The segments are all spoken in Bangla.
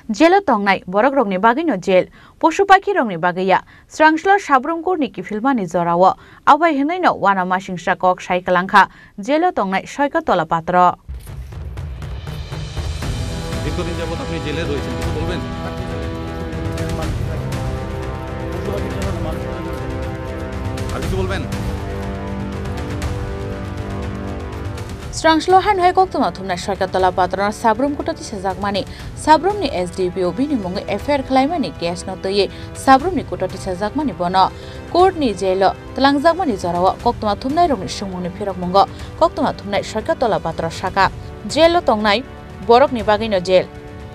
Jelo tongnai borok rokni bagino jel পশু-পাখি rokni bagaya Srangslo Sabrum Kurni kifilmani zorawo abai hinaino wana masingsa kok saikalangkha jelo tongnai soikatola patra দীর্ঘদিন যাবত আপনি জেলে রয়েছেন কিছু বলবেন আর কিছু বলবেন Srangslo han hoi kok tuma thumna soikatola patra Sabrum kutati sajakmani Sabrumni SDPO bini mungi affair khlaimani case no toye Sabrumni kutati sajakmani bono court ni jelo talangjakmani zorawo kok tuma thumnai rokni sungmungni phirok mungo kok tuma thumnai soikatola patra saka jelo tongnai borokni bagino jel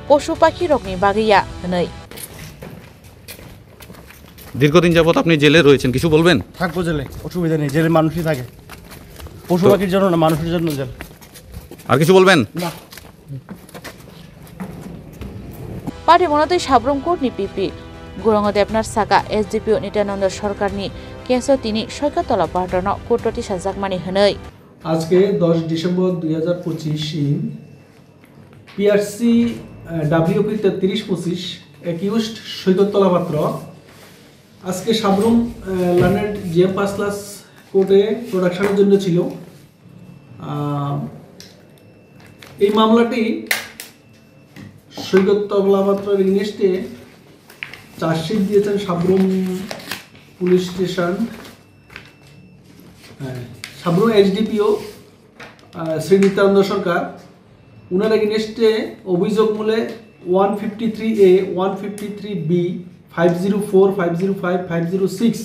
পশু-পাখি rokni bagaya hnai দীর্ঘদিন যাবত আপনি জেলে রয়েছেন কিছু বলবেন থাকবো জেলে অসুবিধা নেই জেলে মানুষই থাকে পশু-পাখির জন্য না মানুষের জন্য জেল আর কিছু বলবেন না পার্টি মনতই সাবরুম কোর্টনি পিপি গুরঙ্গ দেবনার সাকা SDPO নিত্যানন্দ সরকারনি কেসো তিনি সৈকতলা পাটন কোর্টটি সাজাকমানি হनै আজকে 10 December 2025 in PRC WP 3325 accused Saikatla Patra আজকে সাবরুম লার্নেড GM 5 ক্লাস কোর্টে প্রোডাকশনের জন্য ছিল এই মামলাটি সৈকতলা পাত্রের এগেইনস্টে চার্জশিট দিয়েছেন Sabroom police station Sabroom SDPO Shri Nityananda Sarkar উনার এগেইনস্টে অভিযোগ মূলে 153A 153B 504 505 506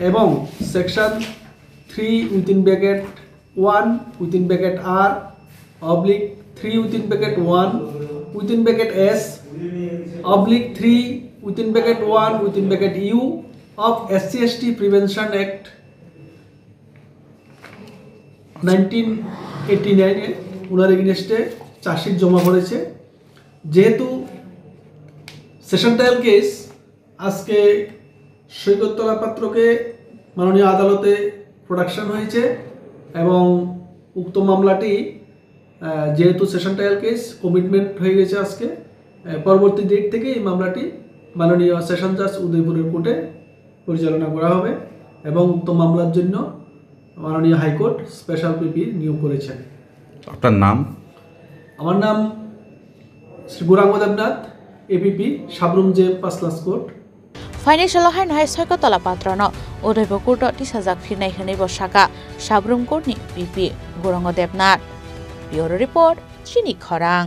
এবং section 3 within bracket 1 within bracket R oblique 3 within bracket 1 within bracket S oblique 3 within bracket 1 within bracket U of SC/ST Prevention Act 1989 উনার এগেইনস্টে চার্জশিট জমা করেছে যেহেতু সেশন ট্রায়াল কেস আজকে সৈকতলা পাত্রকে মাননীয় আদালতে প্রোডাকশন হয়েছে এবং উক্ত মামলাটি যেহেতু সেশন ট্রায়াল কেস কমিটমেন্ট হয়ে গেছে আজকে পরবর্তী ডেট থেকে এই মামলাটি মাননীয় সেশন জাজ উদয়পুরের কোর্টে পরিচালনা করা হবে এবং উক্ত মামলার জন্য মাননীয় হাইকোর্ট স্পেশাল পিপি নিয়োগ করেছেন আপনার নাম আমার নাম Shri Gouranga Debnath APP Sabroom GM 5 class court financial হাই নহাই সৈকতলা পাত্রন উদয়পুর কোর্টটি সাজাক ফিরনাই হनै বসাকা সাবরুম কোর্টনি PP Gouranga Debnath bureau report চিনি খরাং।